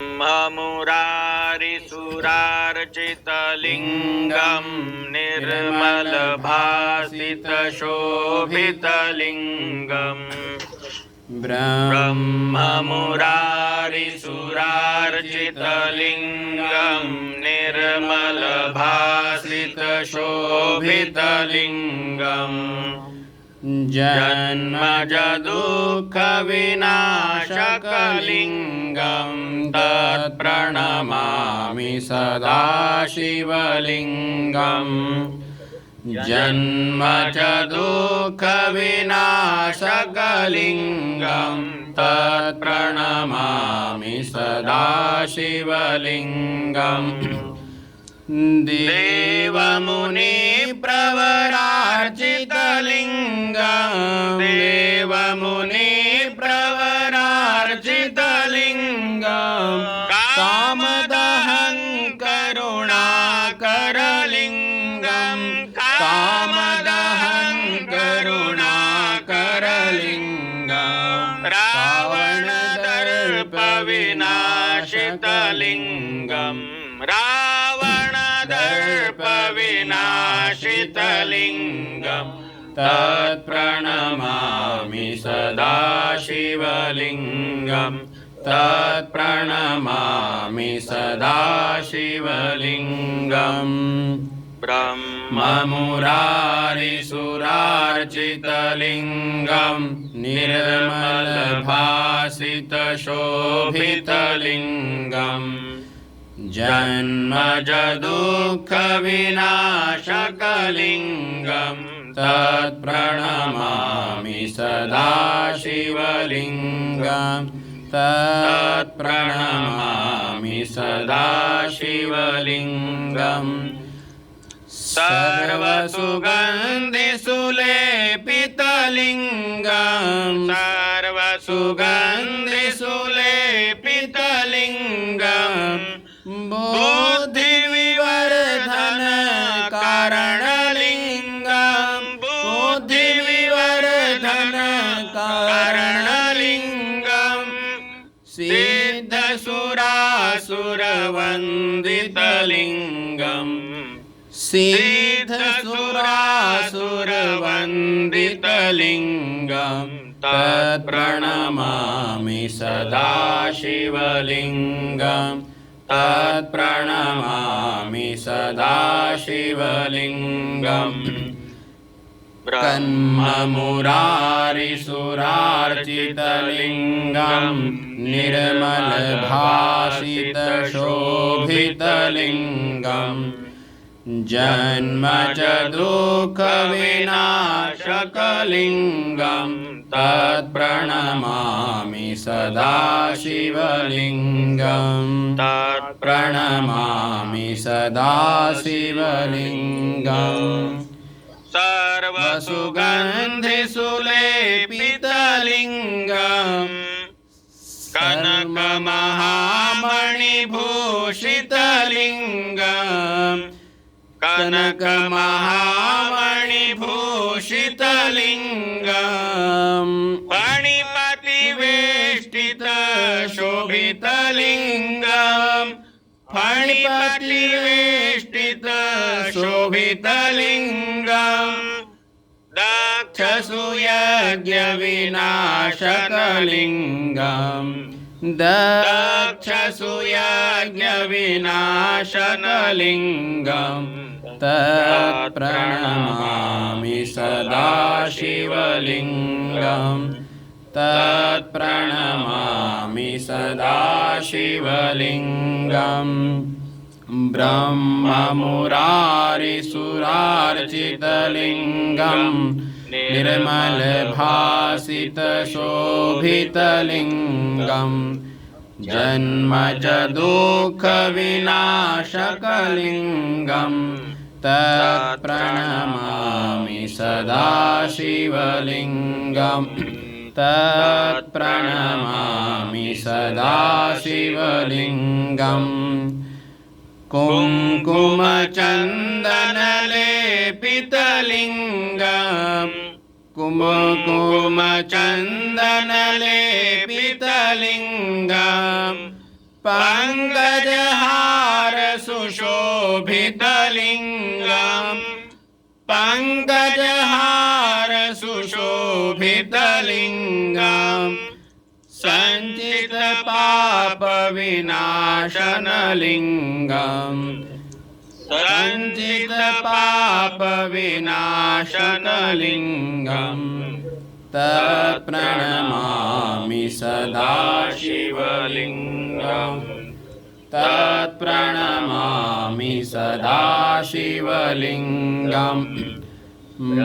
ब्रह्ममुरारिसुरार्चितलिङ्गं निर्मलभासितशोभितलिङ्गम् ब्रह्ममुरारिसुरार्चितलिङ्गं निर्मलभासितशोभितलिङ्गम् जन्मजदुःखविनाशकलिङ्गं तत्प्रणमामि सदा शिवलिङ्गम् जन्मजदुःखविनाशकलिङ्गं तत्प्रणमामि सदा शिवलिङ्गम् देवमुनिप्रवरार्चितलिङ्गं देवमुनिप्रवरार्चितलिङ्गं कामदहं करुणाकरलिङ्गं कामदहं करुणाकरलिङ्गं रावणदर्पविनाशितलिङ्गं रावणदर्पविनाशितलिङ्गं तत्प्रणमामि सदा शिवलिङ्गं तत्प्रणमामि सदा शिवलिङ्गम् ब्रह्ममुरारिसुरार्चितलिङ्गं निर्मलभासितशोभितलिङ्गम् जन्मजदुःखविनाशकलिङ्गं तत्प्रणमामि सदा शिवलिङ्गं तत्प्रणमामि सदा शिवलिङ्गम् सर्वसुगन्धिसुलेपितलिङ्गं सर्वसुगन्धिसुलेपितलिङ्गं बुद्धिविवर्धनकारणलिङ्गं बुद्धिविवर्धनकारणलिङ्गं सिद्धसुरासुरवन्दितलिङ्गं सिद्धसुरासुरवन्दितलिङ्गं तत्प्रणमामि सदा शिवलिङ्गं तत्प्रणमामि सदा शिवलिङ्गम् ब्रह्ममुरारिसुरार्चितलिङ्गं निर्मलभासितशोभितलिङ्गं जन्मजदुःखविनाशकलिङ्गं तत्प्रणमामि सदा शिवलिङ्गं तत्प्रणमामि सदा शिवलिङ्गम् सर्वसुगन्धिसुलेपितलिङ्गं कनकमहामणिभूषितलिङ्गं कनकमहामणिभूषितलिङ्गं फणिपतिवेष्टितशोभितलिङ्गं फणिपतिवेष्टितशोभितलिङ्गं दक्षसूयज्ञविनाशकलिङ्गं दक्षसूयज्ञविनाशकलिङ्गं तत्प्रणमामि सदा शिवलिङ्गं तत्प्रणमामि सदा शिवलिङ्गम् ब्रह्ममुरारिसुरार्चितलिङ्गं निर्मलभासितशोभितलिङ्गं जन्मजदुःखविनाशकलिङ्गं तत्प्रणमामि सदा शिवलिङ्गं तत्प्रणमामि सदा शिवलिङ्गम् कुङ्कुमचन्दनलेपितलिङ्गं कुङ्कुमचन्दनलेपितलिङ्गं पङ्कजहार सुशोभितलिङ्गम् पङ्कजहार सुशोभितलिङ्गम् सञ्चितपापविनाशनलिङ्गम् सञ्चितपापविनाशनलिङ्गम् तत्प्रणमामि सदा शिवलिङ्गम् तत्प्रणमामि सदा शिवलिङ्गम्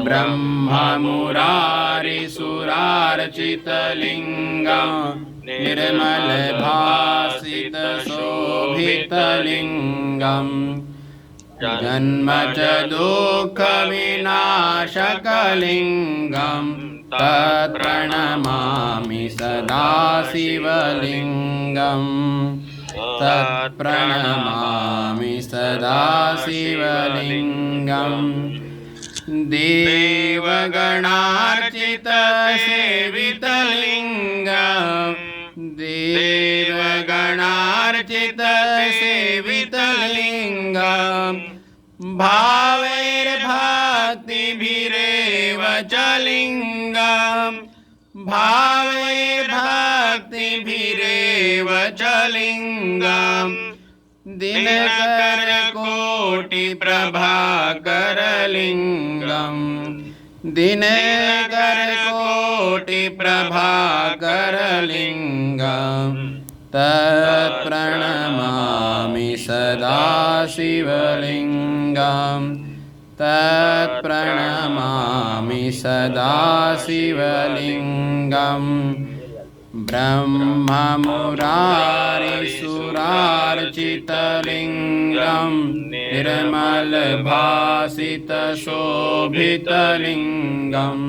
ब्रह्ममुरारिसुरार्चितलिङ्गम् निर्मलभासितशोभितलिङ्गम् जन्मच दुःखविनाशकलिङ्गम् तत्प्रणमामि सदा शिवलिङ्गम् तत्प्रणमामि सदा शिवलिङ्गम् देवगणार्चितसेवितलिङ्गम् देवगणार्चितसेवितलिङ्गम् भावैर्भक्तिभिरेव च लिङ्गम् भावैर्भक्तिभिरेव च लिङ्गम् दिनकरकोटिप्रभाकरलिङ्गम् दिनकरकोटिप्रभाकरलिङ्गम् तत्प्रणमामि सदा शिवलिङ्गम् तत्प्रणमामि सदा शिवलिङ्गम् ब्रह्ममुरारिसुरार्चितलिङ्गम् निर्मलभासितशोभितलिङ्गम्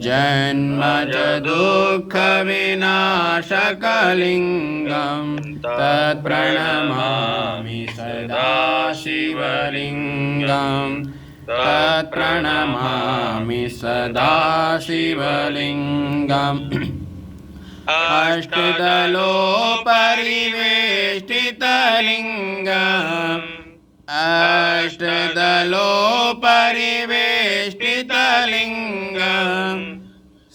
जन्मच दुःखविनाशकलिङ्गम् तत्प्रणमामि सदा शिवलिङ्गम् तत्प्रणमामि सदा शिवलिङ्गम् अष्टदलोपरिवेष्टितलिङ्गम् अष्टदलोपरिवेष्टितलिङ्गम्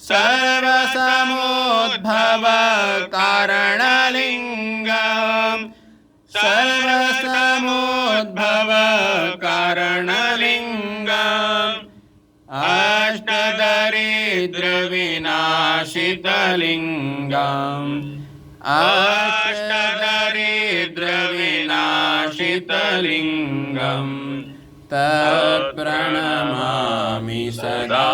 सर्वसमुद्भवकारणलिङ्गम् सर्वसमुद्भवकारणलिङ्गम् अष्टदरिद्रविनाशितलिङ्गम् अष्टदरिद्रविनाशितलिङ्गम् तत्प्रणमामि सदा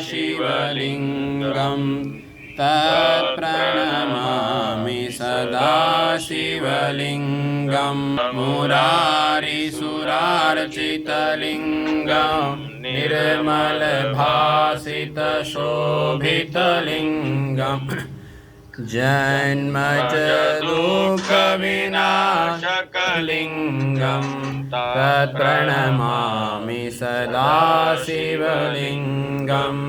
शिवलिङ्गम् तत्प्रणमामि सदा शिवलिङ्गम् मुरारिसुरार्चितलिङ्गम् निर्मलभासितशोभितलिङ्गम् जन्मच दुःखविनाशकलिङ्गम् तत्प्रणमामि सदा शिवलिङ्गम्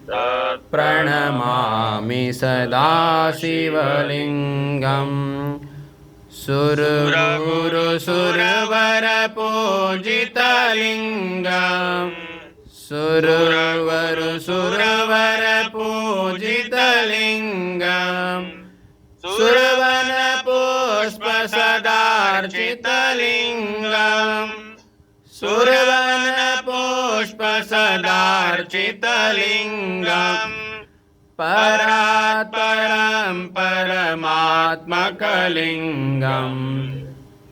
तत्प्रणमामि सदा शिवलिङ्गम् सुरगुरुसुरवरपूजितलिङ्गम् सुरवरपूजितलिङ्गम् सुरवनपुष्पसदार्चितलिङ्गम् सुरवनपुष्पसदार्चितलिङ्गम् परात्परं परमात्मकलिङ्गम्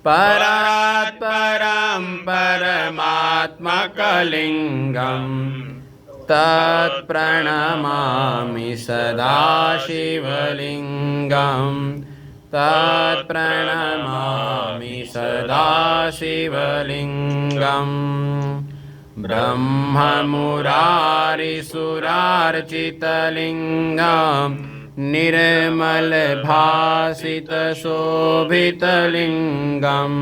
परात्परं परमात्मकलिङ्गम् तत्प्रणमामि सदा शिवलिङ्गम् तत्प्रणमामि सदा शिवलिङ्गम् ब्रह्ममुरारिसुरार्चितलिङ्गम् निर्मलभासितशोभितलिङ्गम्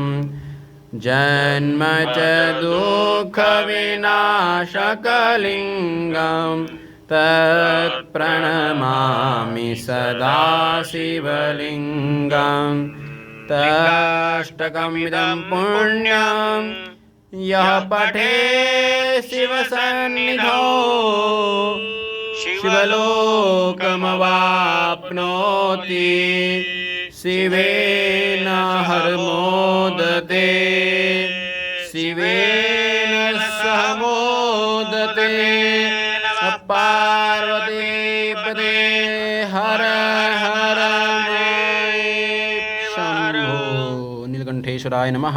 जन्मच दुःखविनाशकलिङ्गम् तत्प्रणमामि सदा शिवलिङ्गं तष्टकमिदं पुण्यं यः पठे शिवसन्निधौ शिवलोकमवाप्नोति शिवेन हरमोदते शिवेन सह मोदते पार्वतीपदे हर हर शम्भो नीलकण्ठेश्वराय नमः।